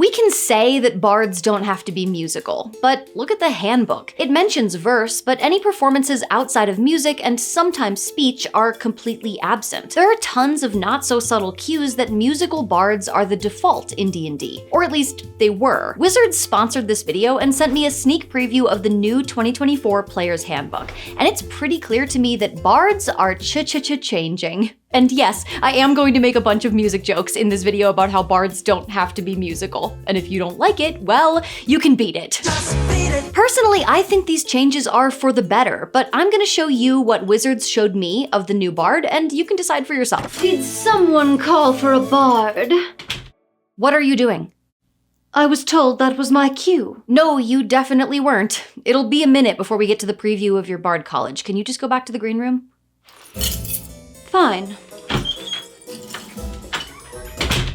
We can say that bards don't have to be musical, but look at the handbook. It mentions verse, but any performances outside of music and sometimes speech are completely absent. There are tons of not-so-subtle cues that musical bards are the default in D&D, or at least they were. Wizards sponsored this video and sent me a sneak preview of the new 2024 Player's Handbook, and it's pretty clear to me that bards are changing. And yes, I am going to make a bunch of music jokes in this video about how bards don't have to be musical. And if you don't like it, well, you can beat it. Personally, I think these changes are for the better, but I'm gonna show you what Wizards showed me of the new bard, and you can decide for yourself. Did someone call for a bard? What are you doing? I was told that was my cue. No, you definitely weren't. It'll be a minute before we get to the preview of your bard college. Can you just go back to the green room? Fine.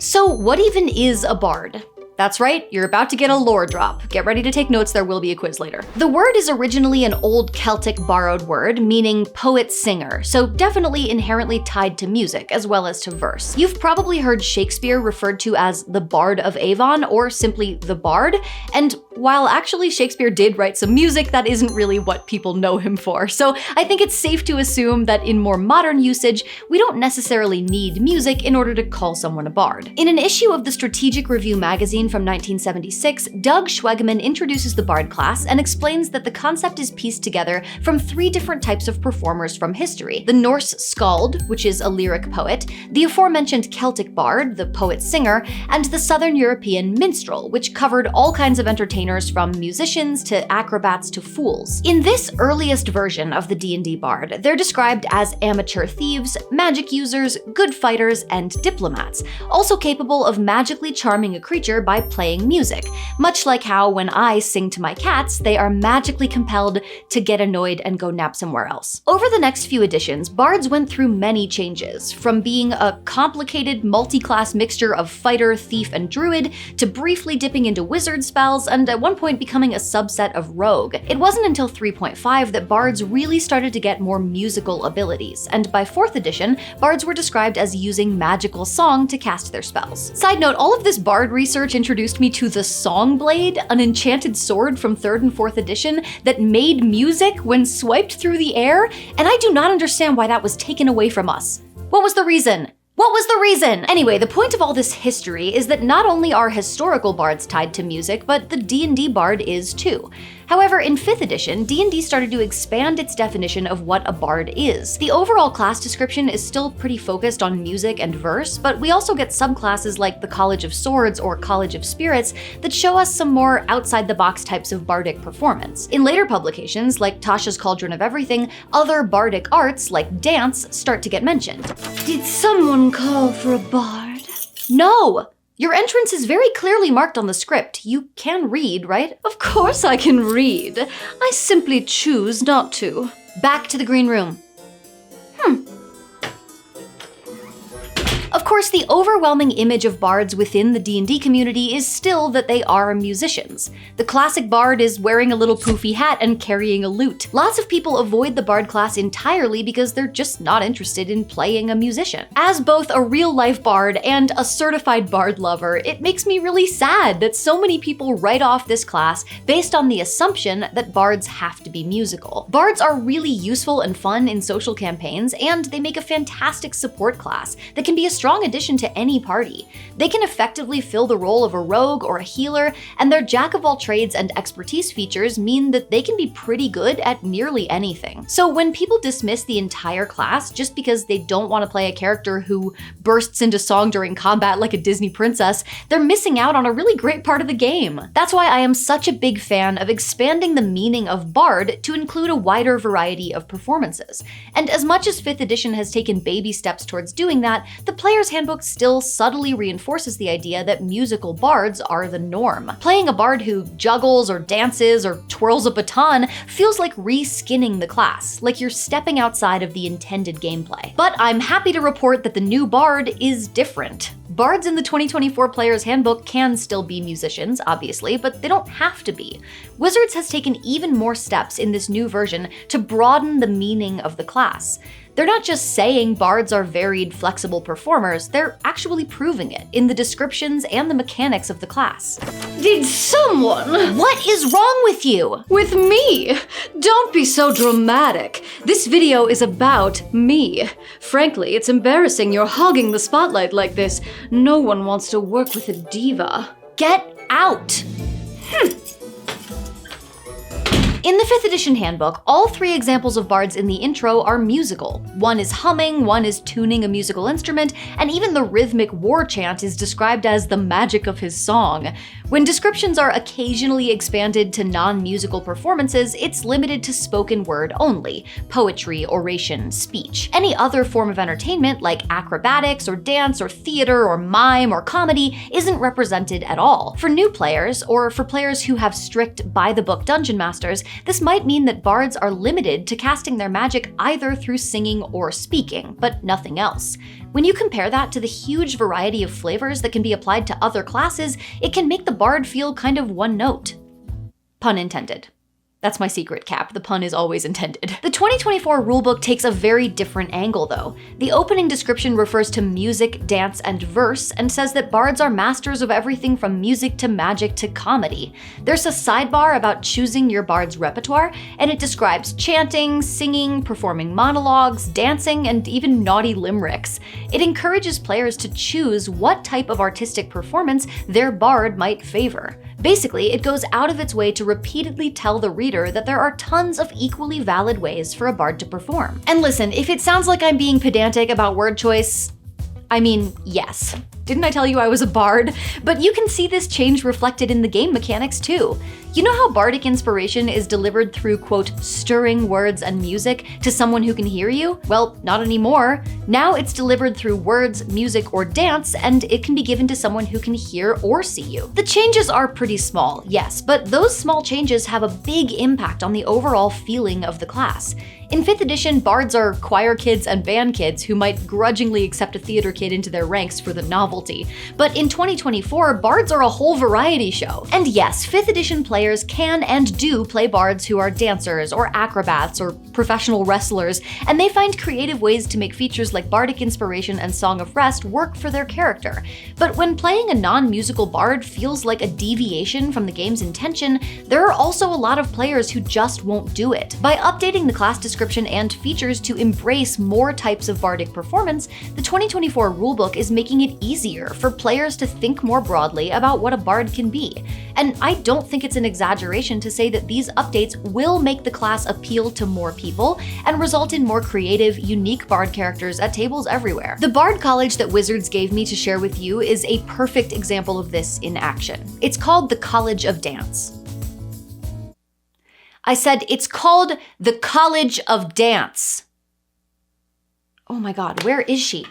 So what even is a bard? That's right, you're about to get a lore drop. Get ready to take notes, there will be a quiz later. The word is originally an old Celtic borrowed word, meaning poet-singer, so definitely inherently tied to music, as well as to verse. You've probably heard Shakespeare referred to as the Bard of Avon, or simply the Bard, and while actually Shakespeare did write some music, that isn't really what people know him for. So I think it's safe to assume that in more modern usage, we don't necessarily need music in order to call someone a bard. In an issue of the Strategic Review magazine from 1976, Doug Schwegemann introduces the bard class and explains that the concept is pieced together from 3 different types of performers from history: the Norse skald, which is a lyric poet, the aforementioned Celtic bard, the poet-singer, and the Southern European minstrel, which covered all kinds of entertainers from musicians to acrobats to fools. In this earliest version of the D&D bard, they're described as amateur thieves, magic users, good fighters, and diplomats, also capable of magically charming a creature by playing music, much like how when I sing to my cats, they are magically compelled to get annoyed and go nap somewhere else. Over the next few editions, bards went through many changes, from being a complicated multi-class mixture of fighter, thief, and druid, to briefly dipping into wizard spells, and at one point becoming a subset of rogue. It wasn't until 3.5 that bards really started to get more musical abilities, and by 4th edition, bards were described as using magical song to cast their spells. Side note, all of this bard research introduced me to the Songblade, an enchanted sword from 3rd and 4th edition that made music when swiped through the air, and I do not understand why that was taken away from us. What was the reason? What was the reason? Anyway, the point of all this history is that not only are historical bards tied to music, but the D&D bard is too. However, in 5th edition, D&D started to expand its definition of what a bard is. The overall class description is still pretty focused on music and verse, but we also get subclasses like the College of Swords or College of Spirits that show us some more outside-the-box types of bardic performance. In later publications, like Tasha's Cauldron of Everything, other bardic arts, like dance, start to get mentioned. Did someone call for a bard? No! Your entrance is very clearly marked on the script. You can read, right? Of course I can read. I simply choose not to. Back to the green room. Of course, the overwhelming image of bards within the D&D community is still that they are musicians. The classic bard is wearing a little poofy hat and carrying a lute. Lots of people avoid the bard class entirely because they're just not interested in playing a musician. As both a real-life bard and a certified bard lover, it makes me really sad that so many people write off this class based on the assumption that bards have to be musical. Bards are really useful and fun in social campaigns, and they make a fantastic support class that can be a strong addition to any party. They can effectively fill the role of a rogue or a healer, and their jack-of-all-trades and expertise features mean that they can be pretty good at nearly anything. So when people dismiss the entire class just because they don't want to play a character who bursts into song during combat like a Disney princess, they're missing out on a really great part of the game. That's why I am such a big fan of expanding the meaning of bard to include a wider variety of performances. And as much as 5th edition has taken baby steps towards doing that, the Player's Handbook still subtly reinforces the idea that musical bards are the norm. Playing a bard who juggles or dances or twirls a baton feels like re-skinning the class, like you're stepping outside of the intended gameplay. But I'm happy to report that the new bard is different. Bards in the 2024 Player's Handbook can still be musicians, obviously, but they don't have to be. Wizards has taken even more steps in this new version to broaden the meaning of the class. They're not just saying bards are varied, flexible performers, they're actually proving it in the descriptions and the mechanics of the class. Did someone? What is wrong with you? With me? Don't be so dramatic. This video is about me. Frankly, it's embarrassing you're hogging the spotlight like this. No one wants to work with a diva. Get out! In the 5th edition handbook, all 3 examples of bards in the intro are musical. One is humming, one is tuning a musical instrument, and even the rhythmic war chant is described as the magic of his song. When descriptions are occasionally expanded to non-musical performances, it's limited to spoken word only: poetry, oration, speech. Any other form of entertainment, like acrobatics or dance or theater or mime or comedy, isn't represented at all. For new players, or for players who have strict by-the-book dungeon masters, this might mean that bards are limited to casting their magic either through singing or speaking, but nothing else. When you compare that to the huge variety of flavors that can be applied to other classes, it can make the bard feel kind of one note. Pun intended. That's my secret, Cap. The pun is always intended. The 2024 rulebook takes a very different angle, though. The opening description refers to music, dance, and verse, and says that bards are masters of everything from music to magic to comedy. There's a sidebar about choosing your bard's repertoire, and it describes chanting, singing, performing monologues, dancing, and even naughty limericks. It encourages players to choose what type of artistic performance their bard might favor. Basically, it goes out of its way to repeatedly tell the reader that there are tons of equally valid ways for a bard to perform. And listen, if it sounds like I'm being pedantic about word choice, I mean, yes. Didn't I tell you I was a bard? But you can see this change reflected in the game mechanics too. You know how bardic inspiration is delivered through, quote, stirring words and music to someone who can hear you? Well, not anymore. Now it's delivered through words, music, or dance, and it can be given to someone who can hear or see you. The changes are pretty small, yes, but those small changes have a big impact on the overall feeling of the class. In 5th edition, bards are choir kids and band kids who might grudgingly accept a theater kid into their ranks for the novelty. But in 2024, bards are a whole variety show. And yes, 5th edition players can and do play bards who are dancers or acrobats or professional wrestlers, and they find creative ways to make features like bardic inspiration and Song of Rest work for their character. But when playing a non-musical bard feels like a deviation from the game's intention, there are also a lot of players who just won't do it. By updating the class description and features to embrace more types of bardic performance, the 2024 rulebook is making it easier for players to think more broadly about what a bard can be. And I don't think it's an exaggeration to say that these updates will make the class appeal to more people and result in more creative, unique bard characters at tables everywhere. The Bard College that Wizards gave me to share with you is a perfect example of this in action. It's called the College of Dance. I said it's called the College of Dance. Oh my God, where is she?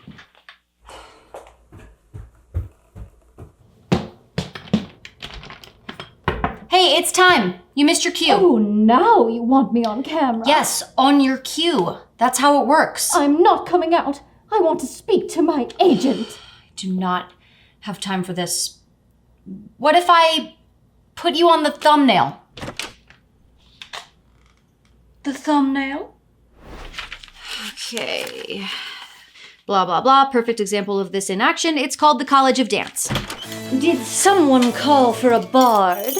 Hey, it's time. You missed your cue. Oh, now you want me on camera? Yes, on your cue. That's how it works. I'm not coming out. I want to speak to my agent. I do not have time for this. What if I put you on the thumbnail? The thumbnail? Okay. Blah, blah, blah. Perfect example of this in action. It's called the College of Dance. Did someone call for a bard?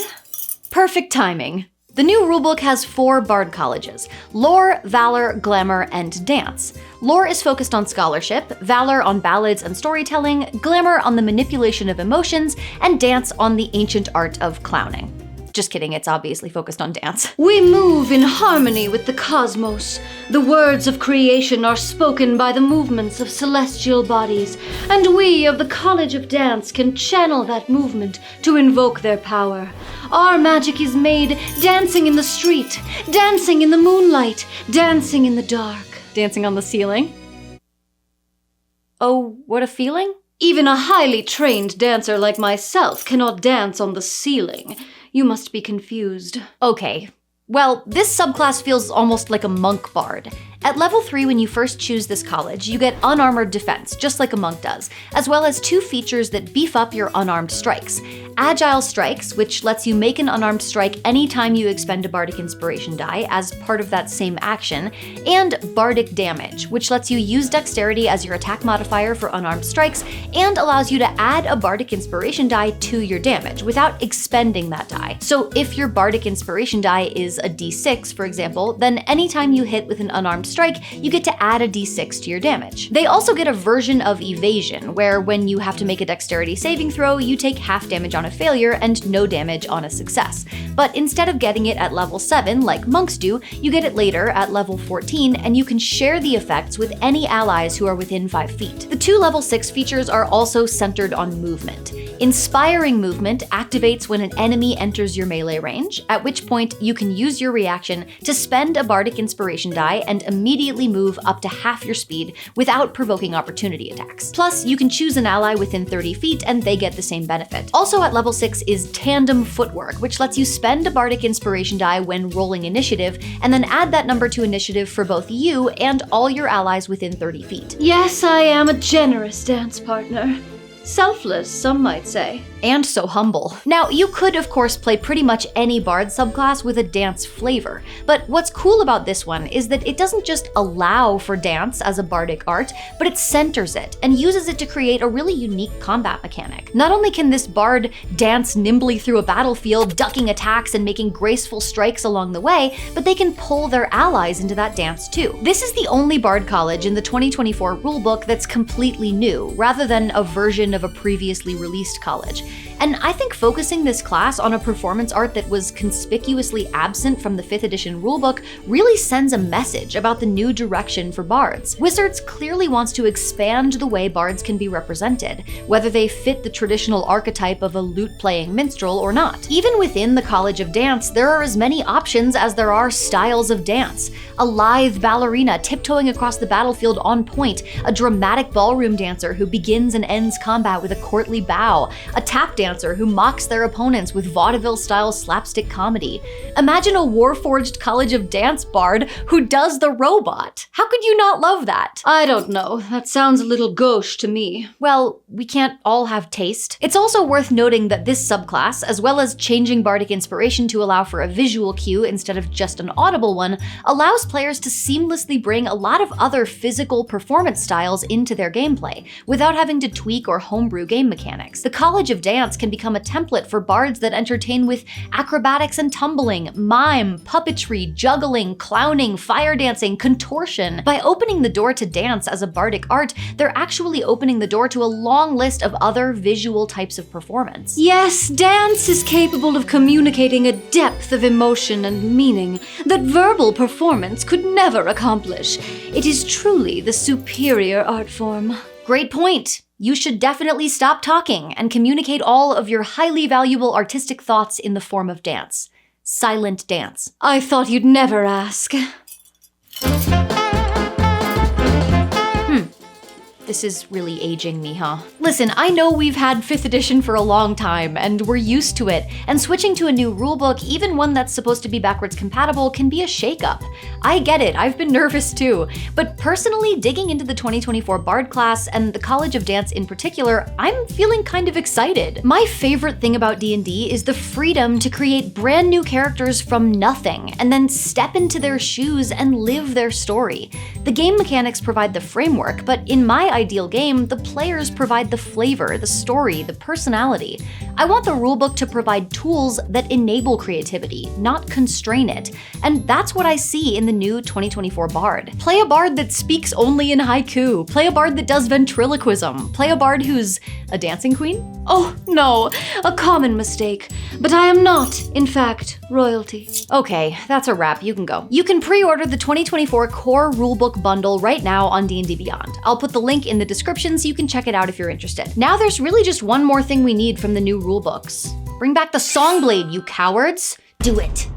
Perfect timing. The new rulebook has 4 bard colleges: Lore, Valor, Glamour, and Dance. Lore is focused on scholarship, Valor on ballads and storytelling, Glamour on the manipulation of emotions, and Dance on the ancient art of clowning. Just kidding, it's obviously focused on dance. We move in harmony with the cosmos. The words of creation are spoken by the movements of celestial bodies, and we of the College of Dance can channel that movement to invoke their power. Our magic is made dancing in the street, dancing in the moonlight, dancing in the dark. Dancing on the ceiling? Oh, what a feeling? Even a highly trained dancer like myself cannot dance on the ceiling. You must be confused. Okay, Well, this subclass feels almost like a monk bard. At level 3, when you first choose this college, you get unarmored defense, just like a monk does, as well as 2 features that beef up your unarmed strikes. Agile Strikes, which lets you make an unarmed strike anytime you expend a Bardic Inspiration die as part of that same action, and Bardic Damage, which lets you use Dexterity as your attack modifier for unarmed strikes and allows you to add a Bardic Inspiration die to your damage without expending that die. So if your Bardic Inspiration die is a d6, for example, then anytime you hit with an unarmed strike, you get to add a d6 to your damage. They also get a version of Evasion, where when you have to make a Dexterity saving throw, you take half damage on a failure and no damage on a success. But instead of getting it at level 7, like monks do, you get it later at level 14, and you can share the effects with any allies who are within 5 feet. The 2 level 6 features are also centered on movement. Inspiring Movement activates when an enemy enters your melee range, at which point you can use your reaction to spend a Bardic Inspiration die and immediately move up to half your speed without provoking opportunity attacks. Plus, you can choose an ally within 30 feet and they get the same benefit. Also at level 6 is Tandem Footwork, which lets you spend a Bardic Inspiration die when rolling initiative, and then add that number to initiative for both you and all your allies within 30 feet. Yes, I am a generous dance partner. Selfless, some might say. And so humble. Now, you could of course play pretty much any bard subclass with a dance flavor, but what's cool about this one is that it doesn't just allow for dance as a bardic art, but it centers it and uses it to create a really unique combat mechanic. Not only can this bard dance nimbly through a battlefield, ducking attacks and making graceful strikes along the way, but they can pull their allies into that dance too. This is the only bard college in the 2024 rulebook that's completely new, rather than a version of a previously released college. And I think focusing this class on a performance art that was conspicuously absent from the 5th edition rulebook really sends a message about the new direction for bards. Wizards clearly wants to expand the way bards can be represented, whether they fit the traditional archetype of a lute-playing minstrel or not. Even within the College of Dance, there are as many options as there are styles of dance. A lithe ballerina tiptoeing across the battlefield on point, a dramatic ballroom dancer who begins and ends combat with a courtly bow, a tap dancer who mocks their opponents with vaudeville-style slapstick comedy. Imagine a Warforged College of Dance bard who does the robot. How could you not love that? I don't know, that sounds a little gauche to me. Well, we can't all have taste. It's also worth noting that this subclass, as well as changing Bardic Inspiration to allow for a visual cue instead of just an audible one, allows players to seamlessly bring a lot of other physical performance styles into their gameplay, without having to tweak or homebrew game mechanics. The College of Dance can become a template for bards that entertain with acrobatics and tumbling, mime, puppetry, juggling, clowning, fire dancing, contortion. By opening the door to dance as a bardic art, they're actually opening the door to a long list of other visual types of performance. Yes, dance is capable of communicating a depth of emotion and meaning that verbal performance could never accomplish. It is truly the superior art form. Great point. You should definitely stop talking and communicate all of your highly valuable artistic thoughts in the form of dance. Silent dance. I thought you'd never ask. This is really aging me, huh? Listen, I know we've had 5th edition for a long time, and we're used to it, and switching to a new rulebook, even one that's supposed to be backwards compatible, can be a shakeup. I get it, I've been nervous too, but personally, digging into the 2024 Bard class, and the College of Dance in particular, I'm feeling kind of excited. My favorite thing about D&D is the freedom to create brand new characters from nothing, and then step into their shoes and live their story. The game mechanics provide the framework, but in my ideal game, the players provide the flavor, the story, the personality. I want the rulebook to provide tools that enable creativity, not constrain it. And that's what I see in the new 2024 Bard. Play a bard that speaks only in haiku. Play a bard that does ventriloquism. Play a bard who's a dancing queen? Oh, no, a common mistake. But I am not, in fact, royalty. Okay, that's a wrap, you can go. You can pre-order the 2024 Core Rulebook Bundle right now on D&D Beyond. I'll put the link in the description so you can check it out if you're interested. Now there's really just one more thing we need from the new rulebooks. Bring back the Songblade, you cowards! Do it!